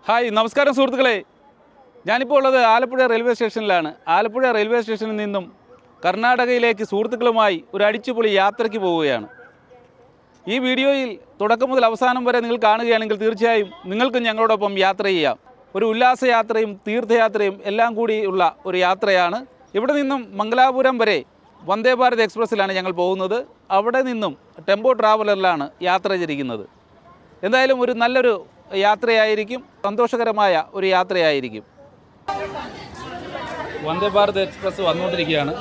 Hi നമസ്കാരം സുഹൃത്തുക്കളെ, ഞാനിപ്പോൾ ഉള്ളത് ആലപ്പുഴ റെയിൽവേ സ്റ്റേഷനിലാണ്. ആലപ്പുഴ റെയിൽവേ സ്റ്റേഷനിൽ നിന്നും കർണാടകയിലേക്ക് സുഹൃത്തുക്കളുമായി ഒരു അടിച്ചുപൊളി യാത്രയ്ക്ക് പോവുകയാണ്. ഈ വീഡിയോയിൽ തുടക്കം മുതൽ അവസാനം വരെ നിങ്ങൾ കാണുകയാണെങ്കിൽ തീർച്ചയായും നിങ്ങൾക്കും ഞങ്ങളോടൊപ്പം യാത്ര ചെയ്യാം. ഒരു ഉല്ലാസയാത്രയും തീർത്ഥയാത്രയും എല്ലാം കൂടിയുള്ള ഒരു യാത്രയാണ്. ഇവിടെ നിന്നും മംഗലാപുരം വരെ വന്ദേ ഭാരത് എക്സ്പ്രസ്സിലാണ് ഞങ്ങൾ പോകുന്നത്. അവിടെ നിന്നും ടെമ്പോ ട്രാവലറിലാണ് യാത്ര തിരിക്കുന്നത്. എന്തായാലും ഒരു നല്ലൊരു യാത്രയായിരിക്കും, സന്തോഷകരമായ ഒരു യാത്രയായിരിക്കും. വന്ദേ ഭാരത് എക്സ്പ്രസ് വന്നുകൊണ്ടിരിക്കുകയാണ്.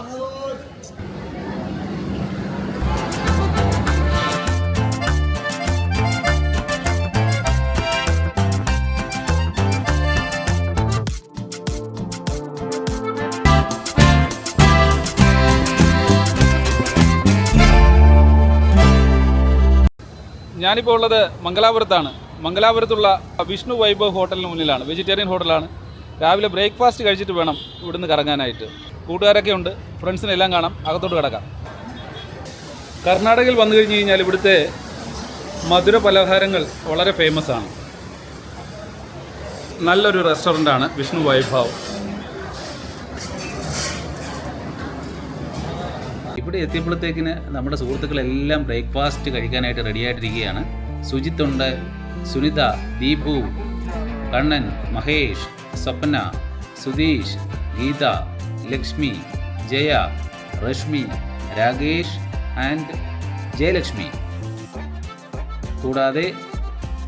ഞാനിപ്പോൾ ഉള്ളത് മംഗലാപുരത്താണ്. മംഗലാപുരത്തുള്ള വിഷ്ണു വൈഭവ് ഹോട്ടലിന് മുന്നിലാണ്. വെജിറ്റേറിയൻ ഹോട്ടലാണ്. രാവിലെ ബ്രേക്ക്ഫാസ്റ്റ് കഴിച്ചിട്ട് വേണം ഇവിടുന്ന് കറങ്ങാനായിട്ട്. കൂട്ടുകാരൊക്കെ ഉണ്ട്, ഫ്രണ്ട്സിനെല്ലാം കാണാം. അകത്തോട്ട് കിടക്കാം. കർണാടകയിൽ വന്നു കഴിഞ്ഞ് കഴിഞ്ഞാൽ ഇവിടുത്തെ മധുര പലഹാരങ്ങൾ വളരെ ഫേമസ് ആണ്. നല്ലൊരു റെസ്റ്റോറൻ്റാണ് വിഷ്ണു വൈഭവ്. ഇവിടെ എത്തിയപ്പോഴത്തേക്കിന് നമ്മുടെ സുഹൃത്തുക്കളെല്ലാം ബ്രേക്ക്ഫാസ്റ്റ് കഴിക്കാനായിട്ട് റെഡിയായിട്ടിരിക്കുകയാണ്. സുജിത്തുണ്ട്, സുനിത, ദീപു, കണ്ണൻ, മഹേഷ്, സ്വപ്ന, സുധീഷ്, ഗീത, ലക്ഷ്മി, ജയ, രശ്മി, രാകേഷ് ആൻഡ് ജയലക്ഷ്മി. കൂടാതെ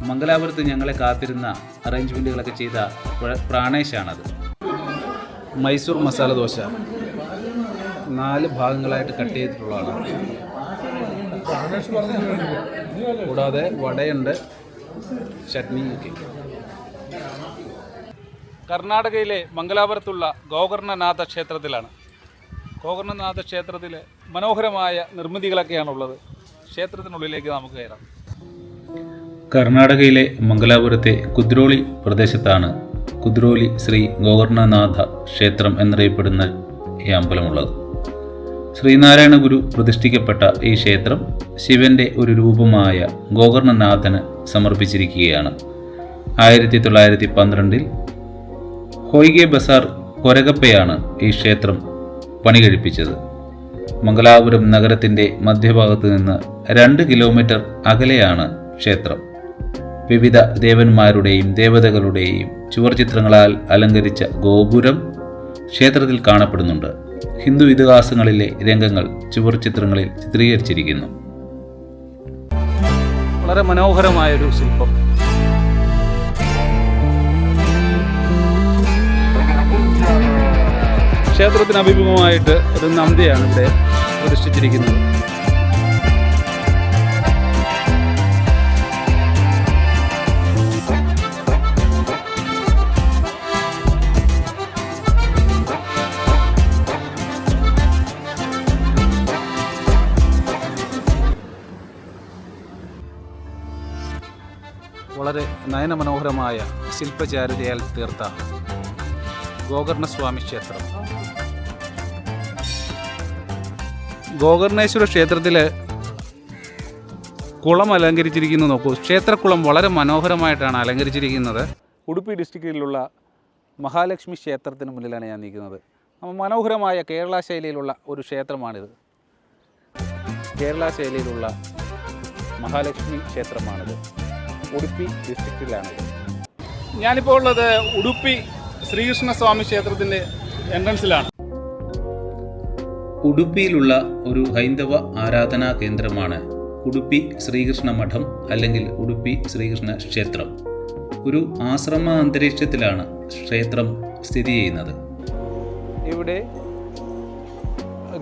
മംഗലാപുരത്ത് ഞങ്ങളെ കാത്തിരുന്ന അറേഞ്ച്മെൻറ്റുകളൊക്കെ ചെയ്ത പ്രാണേഷാണത്. മൈസൂർ മസാല ദോശ 4 ഭാഗങ്ങളായിട്ട് കട്ട് ചെയ്തിട്ടുള്ളതാണ്. കൂടാതെ വടയുണ്ട്, ചട്നിയൊക്കെ. കർണാടകയിലെ മംഗലാപുരത്തുള്ള ഗോകർണനാഥ ക്ഷേത്രത്തിലാണ്. ഗോകർണനാഥ ക്ഷേത്രത്തിൽ മനോഹരമായ നിർമ്മിതികളൊക്കെയാണുള്ളത്. ക്ഷേത്രത്തിനുള്ളിലേക്ക് നമുക്ക് കയറാം. കർണാടകയിലെ മംഗലാപുരത്തെ കുദ്രോളി പ്രദേശത്താണ് കുദ്രോലി ശ്രീ ഗോകർണനാഥ ക്ഷേത്രം എന്നറിയപ്പെടുന്ന ഈ അമ്പലമുള്ളത്. ശ്രീനാരായണ ഗുരു പ്രതിഷ്ഠിക്കപ്പെട്ട ഈ ക്ഷേത്രം ശിവന്റെ ഒരു രൂപമായ ഗോകർണനാഥന് സമർപ്പിച്ചിരിക്കുകയാണ്. 1912 ഹൊയ്ഗെ ബസാർ കൊരകപ്പയാണ് ഈ ക്ഷേത്രം പണി കഴിപ്പിച്ചത്. മംഗലാപുരം നഗരത്തിൻ്റെ മധ്യഭാഗത്ത് നിന്ന് 2 കിലോമീറ്റർ അകലെയാണ് ക്ഷേത്രം. വിവിധ ദേവന്മാരുടെയും ദേവതകളുടെയും ചുവർചിത്രങ്ങളാൽ അലങ്കരിച്ച ഗോപുരം ക്ഷേത്രത്തിൽ കാണപ്പെടുന്നുണ്ട്. ഹിന്ദു ഇതിഹാസങ്ങളിലെ രംഗങ്ങൾ ചുവർചിത്രങ്ങളിൽ ചിത്രീകരിച്ചിരിക്കുന്നു. വളരെ മനോഹരമായൊരു ശില്പം. ക്ഷേത്രത്തിന് അഭിമുഖമായിട്ട് ഒരു നന്ദിയാണ് ഇവിടെ പ്രതിഷ്ഠിച്ചിരിക്കുന്നത്. വളരെ നയനമനോഹരമായ ശില്പചാരുതയാൽ തീർത്ത ഗോകർണസ്വാമി ക്ഷേത്രം. ഗോകർണേശ്വര ക്ഷേത്രത്തിൽ കുളം അലങ്കരിച്ചിരിക്കുന്നു. നോക്കൂ, ക്ഷേത്രക്കുളം വളരെ മനോഹരമായിട്ടാണ് അലങ്കരിച്ചിരിക്കുന്നത്. ഉടുപ്പി ഡിസ്ട്രിക്റ്റിലുള്ള മഹാലക്ഷ്മി ക്ഷേത്രത്തിന് മുന്നിലാണ് ഞാൻ നിൽക്കുന്നത്. മനോഹരമായ കേരള ശൈലിയിലുള്ള ഒരു ക്ഷേത്രമാണിത്. കേരള ശൈലിയിലുള്ള മഹാലക്ഷ്മി ക്ഷേത്രമാണിത്. ഉടുപ്പി ഡിസ്ട്രിക്റ്റിലാണിത്. ഞാനിപ്പോൾ ഉള്ളത് ഉടുപ്പി ശ്രീകൃഷ്ണസ്വാമി ക്ഷേത്രത്തിൻ്റെ എൻട്രൻസിലാണ്. ഉടുപ്പിയിലുള്ള ഒരു ഹൈന്ദവ ആരാധനാ കേന്ദ്രമാണ് ഉടുപ്പി ശ്രീകൃഷ്ണ മഠം അല്ലെങ്കിൽ ഉടുപ്പി ശ്രീകൃഷ്ണ ക്ഷേത്രം. ഒരു ആശ്രമ അന്തരീക്ഷത്തിലാണ് ക്ഷേത്രം സ്ഥിതി ചെയ്യുന്നത്. ഇവിടെ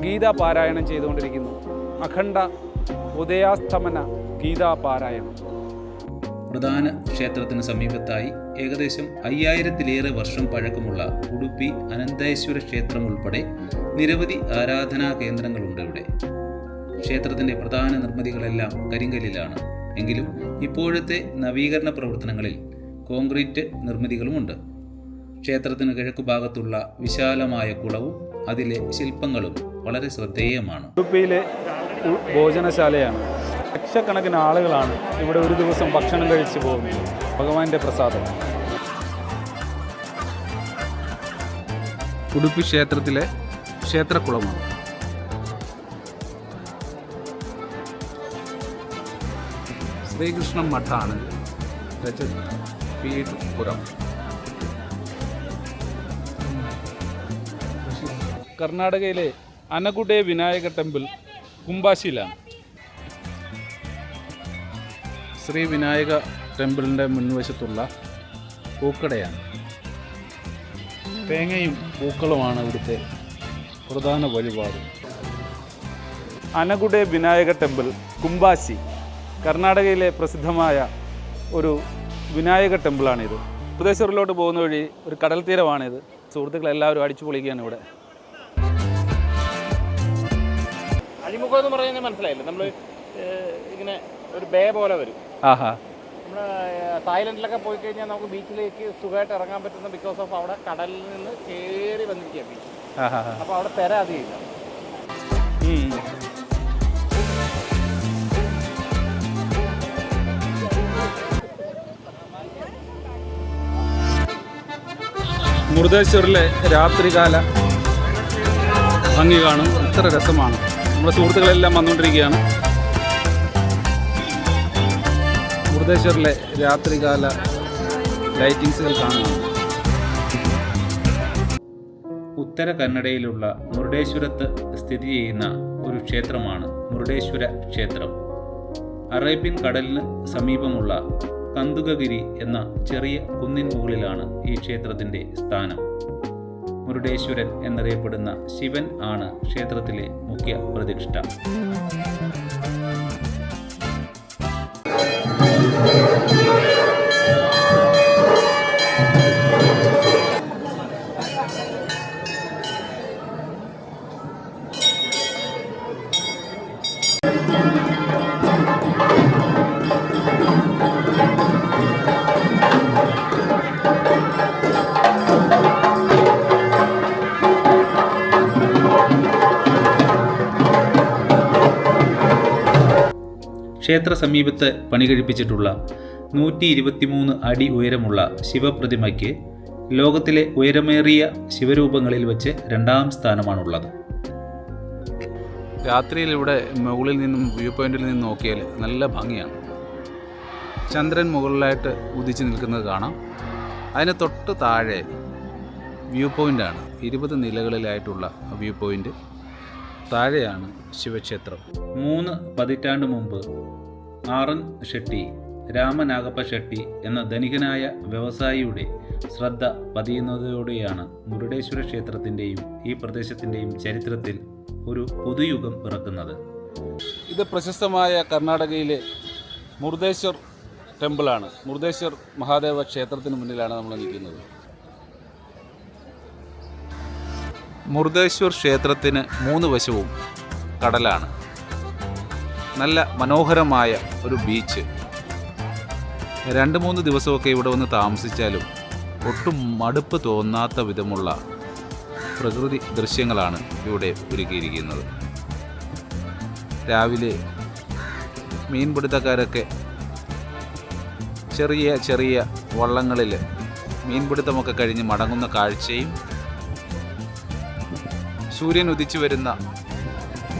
ഗീതാ പാരായണം ചെയ്തുകൊണ്ടിരിക്കുന്നു. അഖണ്ഡ ഉദയാസ്തമന ഗീതാ പാരായണം. പ്രധാന ക്ഷേത്രത്തിന് സമീപത്തായി ഏകദേശം 5000-ലേറെ വർഷം പഴക്കമുള്ള ഉടുപ്പി അനന്തേശ്വര ക്ഷേത്രം ഉൾപ്പെടെ നിരവധി ആരാധനാ കേന്ദ്രങ്ങളുണ്ട് ഇവിടെ. ക്ഷേത്രത്തിൻ്റെ പ്രധാന നിർമ്മിതികളെല്ലാം കരിങ്കല്ലിലാണ്. എങ്കിലും ഇപ്പോഴത്തെ നവീകരണ പ്രവർത്തനങ്ങളിൽ കോൺക്രീറ്റ് നിർമ്മിതികളുമുണ്ട്. ക്ഷേത്രത്തിന് കിഴക്കുഭാഗത്തുള്ള വിശാലമായ കുളവും അതിലെ ശില്പങ്ങളും വളരെ ശ്രദ്ധേയമാണ്. ഉടുപ്പിയിലെ ഭോജനശാലയാണ്. ലക്ഷക്കണക്കിന് ആളുകളാണ് ഇവിടെ ഒരു ദിവസം ഭക്ഷണം കഴിച്ച് പോകുന്നത്. ഭഗവാന്റെ പ്രസാദം. ഉടുപ്പി ക്ഷേത്രത്തിലെ ക്ഷേത്രക്കുളമാണ്. ശ്രീകൃഷ്ണ മഠാണ് രജത് പീഠ് പുരം. കർണാടകയിലെ അനകുടെ വിനായക ടെമ്പിൾ കുംബാശിയിലാണ്. ശ്രീ വിനായക ടെമ്പിളിൻ്റെ മുൻവശത്തുള്ള പൂക്കടയാണ്. തേങ്ങയും പൂക്കളുമാണ് ഇവിടുത്തെ പ്രധാന വഴിപാട്. അനകുടെ വിനായക ടെമ്പിൾ കുംബാശി കർണാടകയിലെ പ്രസിദ്ധമായ ഒരു വിനായക ടെമ്പിളാണിത്. ബുദ്ധേശ്വറിലോട്ട് പോകുന്ന വഴി ഒരു കടൽ തീരമാണിത്. സുഹൃത്തുക്കളെല്ലാവരും അടിച്ചു പൊളിക്കുകയാണ് ഇവിടെ. അഴിമുഖം എന്ന് പറയുന്നത് മനസ്സിലായില്ല. നമ്മൾ ഇങ്ങനെ ഒരു ബേ പോലെ വരും. നമ്മൾ തായ്ലൻഡിലൊക്കെ പോയി കഴിഞ്ഞാൽ നമുക്ക് ബീച്ചിലേക്ക് സുഖമായിട്ട് ഇറങ്ങാൻ പറ്റുന്ന ബിക്കോസ് ഓഫ് അവിടെ കടലിൽ നിന്ന് കയറി വന്നിരിക്കുക ബീച്ച്. അപ്പോൾ അവിടെ തിര അധികമില്ല. മുരുദേശ്വറിലെ രാത്രികാല ഭംഗി കാണും. ഇത്ര രസമാണ്. നമ്മുടെ സുഹൃത്തുക്കളെല്ലാം വന്നുകൊണ്ടിരിക്കുകയാണ്. മുരുദേശ്വറിലെ രാത്രികാല ലൈറ്റിങ്സുകൾ കാണുകയാണ്. ഉത്തര കന്നഡയിലുള്ള മുരുഡേശ്വരത്ത് സ്ഥിതി ചെയ്യുന്ന ഒരു ക്ഷേത്രമാണ് മുരുഡേശ്വര ക്ഷേത്രം. അറേബ്യൻ കടലിന് സമീപമുള്ള കന്തുകഗിരി എന്ന ചെറിയ കുന്നിൻ മുകളിലാണ് ഈ ക്ഷേത്രത്തിൻ്റെ സ്ഥാനം. മുരുഡേശ്വരൻ എന്നറിയപ്പെടുന്ന ശിവൻ ആണ് ക്ഷേത്രത്തിലെ മുഖ്യ പ്രതിഷ്ഠ. ക്ഷേത്ര സമീപത്ത് പണികഴിപ്പിച്ചിട്ടുള്ള 123 അടി ഉയരമുള്ള ശിവപ്രതിമയ്ക്ക് ലോകത്തിലെ ഉയരമേറിയ ശിവരൂപങ്ങളിൽ വെച്ച് 2ാം സ്ഥാനമാണുള്ളത്. രാത്രിയിൽ ഇവിടെ മുകളിൽ നിന്നും വ്യൂ പോയിന്റിൽ നിന്ന് നോക്കിയാൽ നല്ല ഭംഗിയാണ്. ചന്ദ്രൻ മുകളിലായിട്ട് ഉദിച്ചു നിൽക്കുന്നത് കാണാം. അതിന് തൊട്ട് താഴെ വ്യൂ പോയിൻ്റാണ്. 20 നിലകളിലായിട്ടുള്ള വ്യൂ പോയിൻ്റ്. താഴെയാണ് ശിവക്ഷേത്രം. 3 പതിറ്റാണ്ട് മുമ്പ് ആറൻ ഷെട്ടി രാമനാഗപ്പ ഷെട്ടി എന്ന ധനികനായ വ്യവസായിയുടെ ശ്രദ്ധ പതിയുന്നതോടെയാണ് മുരുഡേശ്വര ക്ഷേത്രത്തിൻ്റെയും ഈ പ്രദേശത്തിൻ്റെയും ചരിത്രത്തിൽ ഒരു പുതുയുഗം പിറക്കുന്നത്. ഇത് പ്രശസ്തമായ കർണാടകയിലെ മുരുദേശ്വർ ടെമ്പിളാണ്. മുരുദേശ്വർ മഹാദേവ ക്ഷേത്രത്തിന് മുന്നിലാണ് നമ്മൾ നിൽക്കുന്നത്. മുരുദേശ്വർ ക്ഷേത്രത്തിന് 3 വശവും കടലാണ്. നല്ല മനോഹരമായ ഒരു ബീച്ച്. 2-3 ദിവസമൊക്കെ ഇവിടെ വന്ന് താമസിച്ചാലും ഒട്ടും മടുപ്പ് തോന്നാത്ത വിധമുള്ള പ്രകൃതി ദൃശ്യങ്ങളാണ് ഇവിടെ ഒരുക്കിയിരിക്കുന്നത്. രാവിലെ മീൻപിടുത്തക്കാരൊക്കെ ചെറിയ ചെറിയ വള്ളങ്ങളിൽ മീൻപിടുത്തമൊക്കെ കഴിഞ്ഞ് മടങ്ങുന്ന കാഴ്ചയും സൂര്യൻ ഉദിച്ചു വരുന്ന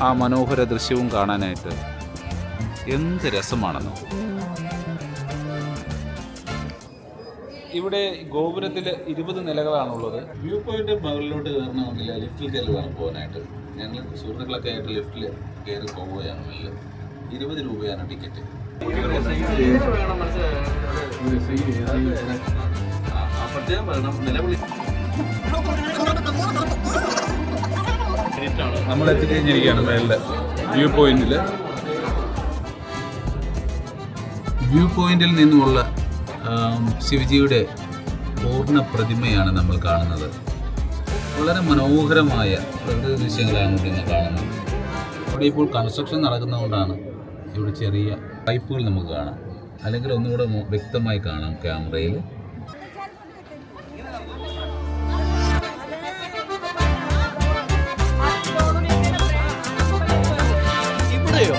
ആ മനോഹര ദൃശ്യവും കാണാനായിട്ട് എന്ത് രസമാണെന്നോ. ഇവിടെ ഗോപുരത്തിൽ 20 നിലകളാണുള്ളത്. വ്യൂ പോയിന്റ് മുകളിലോട്ട് കയറണമെന്നില്ല, ലിഫ്റ്റിൽ കയറി വേണം പോകാനായിട്ട്. ഞങ്ങൾ സുഹൃത്തുക്കളൊക്കെ ആയിട്ട് ലിഫ്റ്റിൽ കയറി പോവുകയാണ്. 20 രൂപയാണ് ടിക്കറ്റ്. നമ്മൾ എത്തിക്കഴിഞ്ഞിരിക്കുകയാണ് മേളിലെ വ്യൂ പോയിന്റിൽ. വ്യൂ പോയിന്റിൽ നിന്നുമുള്ള ശിവജിയുടെ പൂർണ്ണ പ്രതിമയാണ് നമ്മൾ കാണുന്നത്. വളരെ മനോഹരമായ പ്രകൃതി ദൃശ്യങ്ങളാണ് ഇവിടെ കാണുന്നത്. ഇവിടെ ഇപ്പോൾ കൺസ്ട്രക്ഷൻ നടക്കുന്നതുകൊണ്ടാണ് ഇവിടെ ചെറിയ പൈപ്പുകൾ നമുക്ക് കാണാം. അല്ലെങ്കിൽ ഒന്നുകൂടെ വ്യക്തമായി കാണാം ക്യാമറയിൽ. ഇവിടെയോ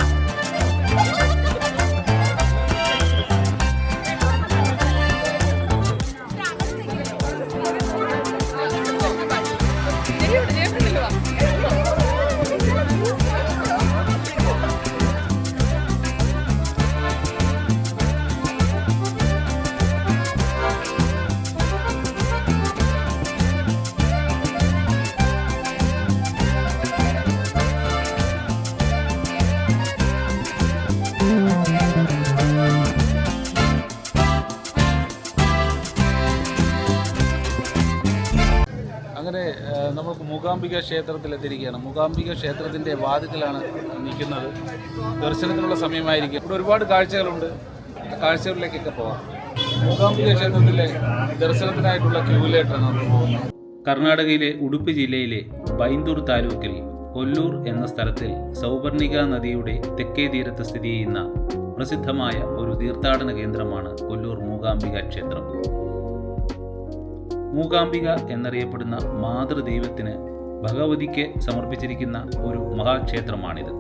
അങ്ങനെ നമുക്ക് മൂകാംബിക ക്ഷേത്രത്തിലെത്തിയിരിക്കുകയാണ്. മൂകാംബിക ക്ഷേത്രത്തിൻ്റെ വാതിക്കലാണ് നിൽക്കുന്നത്. ദർശനത്തിനുള്ള സമയമായിരിക്കും. ഇവിടെ ഒരുപാട് കാഴ്ചകളുണ്ട്. കാഴ്ചകളിലേക്കൊക്കെ പോകാം. മൂകാംബിക ക്ഷേത്രത്തിലെ ദർശനത്തിനായിട്ടുള്ള ക്യൂവിലേറ്റാണ് നമ്മൾ പോകുന്നത്. കർണാടകയിലെ ഉടുപ്പി ജില്ലയിലെ ബൈന്ദൂർ താലൂക്കിൽ കൊല്ലൂർ എന്ന സ്ഥലത്തിൽ സൗവർണിക നദിയുടെ തെക്കേ തീരത്ത് സ്ഥിതി ചെയ്യുന്ന പ്രസിദ്ധമായ ഒരു തീർത്ഥാടന കേന്ദ്രമാണ് കൊല്ലൂർ മൂകാംബിക ക്ഷേത്രം. മൂകാംബിക എന്നറിയപ്പെടുന്ന മാതൃദൈവത്തിന് ഭഗവതിക്ക് സമർപ്പിച്ചിരിക്കുന്ന ഒരു മഹാക്ഷേത്രമാണിത്.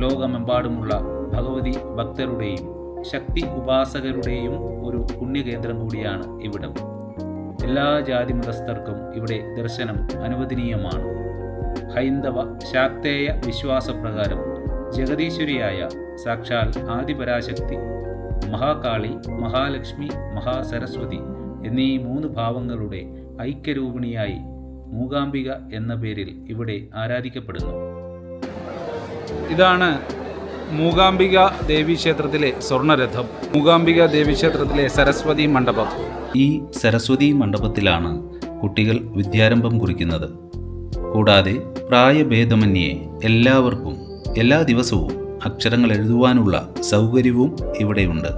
ലോകമെമ്പാടുമുള്ള ഭഗവതി ഭക്തരുടെയും ശക്തി ഉപാസകരുടെയും ഒരു പുണ്യകേന്ദ്രം കൂടിയാണ് ഇവിടം. എല്ലാ ജാതി മതസ്ഥർക്കും ഇവിടെ ദർശനം അനുവദനീയമാണ്. ഹൈന്ദവ ശാക്തേയ വിശ്വാസപ്രകാരം ജഗദീശ്വരിയായ സാക്ഷാൽ ആദിപരാശക്തി, മഹാകാളി, മഹാലക്ഷ്മി, മഹാസരസ്വതി എന്നീ 3 ഭാവങ്ങളുടെ ഐക്യരൂപിണിയായി മൂകാംബിക എന്ന പേരിൽ ഇവിടെ ആരാധിക്കപ്പെടുന്നു. ഇതാണ് മൂകാംബിക ദേവീക്ഷേത്രത്തിലെ സ്വർണ്ണരഥം. മൂകാംബിക ദേവീക്ഷേത്രത്തിലെ സരസ്വതി മണ്ഡപം. ഈ സരസ്വതി മണ്ഡപത്തിലാണ് കുട്ടികൾ വിദ്യാരംഭം കുറിക്കുന്നത്. കൂടാതെ പ്രായഭേദമന്യേ എല്ലാവർക്കും എല്ലാ ദിവസവും അക്ഷരങ്ങൾ എഴുതുവാനുള്ള സൗകര്യവും ഇവിടെയുണ്ട്.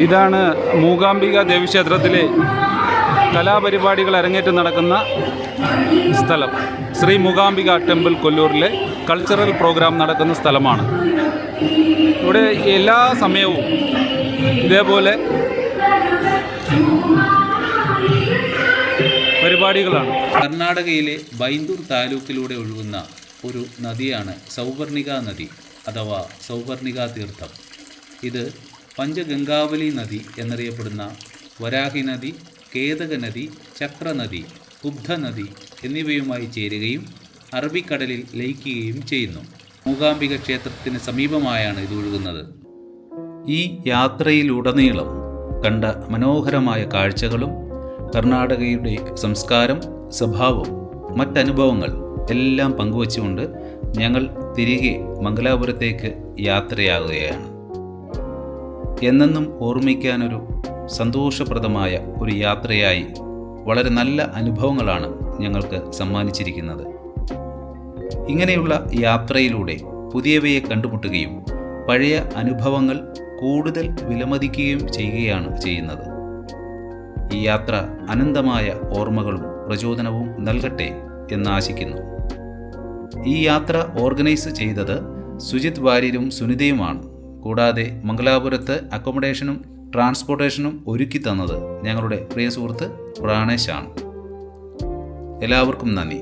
ഇതാണ് മൂകാംബിക ദേവീക്ഷേത്രത്തിലെ കലാപരിപാടികൾ അരങ്ങേറ്റം നടക്കുന്ന സ്ഥലം. ശ്രീ മൂകാംബിക ടെമ്പിൾ കൊല്ലൂരിലെ കൾച്ചറൽ പ്രോഗ്രാം നടക്കുന്ന സ്ഥലമാണ്. ഇവിടെ എല്ലാ സമയവും ഇതേപോലെ പരിപാടികളാണ്. കർണാടകയിലെ ബൈന്ദൂർ താലൂക്കിലൂടെ ഒഴുകുന്ന ഒരു നദിയാണ് സൗവർണിക നദി അഥവാ സൗവർണിക തീർത്ഥം. ഇത് പഞ്ചഗംഗാവലി നദി എന്നറിയപ്പെടുന്ന വരാഹി നദി, കേതക നദി, ചക്രനദി, കുബ്ധനദി എന്നിവയുമായി ചേരുകയും അറബിക്കടലിൽ ലയിക്കുകയും ചെയ്യുന്നു. മൂകാംബിക ക്ഷേത്രത്തിന് സമീപമായാണ് ഇത് ഒഴുകുന്നത്. ഈ യാത്രയിലുടനീളം കണ്ട മനോഹരമായ കാഴ്ചകളും കർണാടകയുടെ സംസ്കാരം, സ്വഭാവം, മറ്റനുഭവങ്ങൾ എല്ലാം പങ്കുവച്ചുകൊണ്ട് ഞങ്ങൾ തിരികെ മംഗലാപുരത്തേക്ക് യാത്രയാകുകയാണ്. എന്നെന്നും ഓർമ്മിക്കാനൊരു സന്തോഷപ്രദമായ ഒരു യാത്രയായി വളരെ നല്ല അനുഭവങ്ങളാണ് ഞങ്ങൾക്ക് സമ്മാനിച്ചിരിക്കുന്നത്. ഇങ്ങനെയുള്ള യാത്രയിലൂടെ പുതിയവയെ കണ്ടുമുട്ടുകയും പഴയ അനുഭവങ്ങൾ കൂടുതൽ വിലമതിക്കുകയും ചെയ്യുകയാണ് ചെയ്യുന്നത്. ഈ യാത്ര അനന്തമായ ഓർമ്മകളും പ്രചോദനവും നൽകട്ടെ എന്നാശിക്കുന്നു. ഈ യാത്ര ഓർഗനൈസ് ചെയ്തത് സുജിത് വാര്യരും സുനിതയുമാണ്. കൂടാതെ മംഗലാപുരത്ത് അക്കോമഡേഷനും ട്രാൻസ്പോർട്ടേഷനും ഒരുക്കി തന്നത് ഞങ്ങളുടെ പ്രിയ സുഹൃത്ത് പ്രാണേശാണ്. എല്ലാവർക്കും നന്ദി.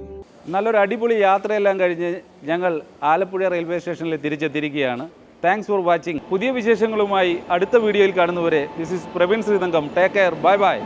നല്ലൊരു അടിപൊളി യാത്രയെല്ലാം കഴിഞ്ഞ് ഞങ്ങൾ ആലപ്പുഴ റെയിൽവേ സ്റ്റേഷനിൽ തിരിച്ചെത്തിയിരിക്കുകയാണ്. Thanks for watching. പുതിയ വിശേഷങ്ങളുമായി അടുത്ത വീഡിയോയിൽ കാണുന്നവരെ this is Praveen Sreethankam. Take care. Bye bye.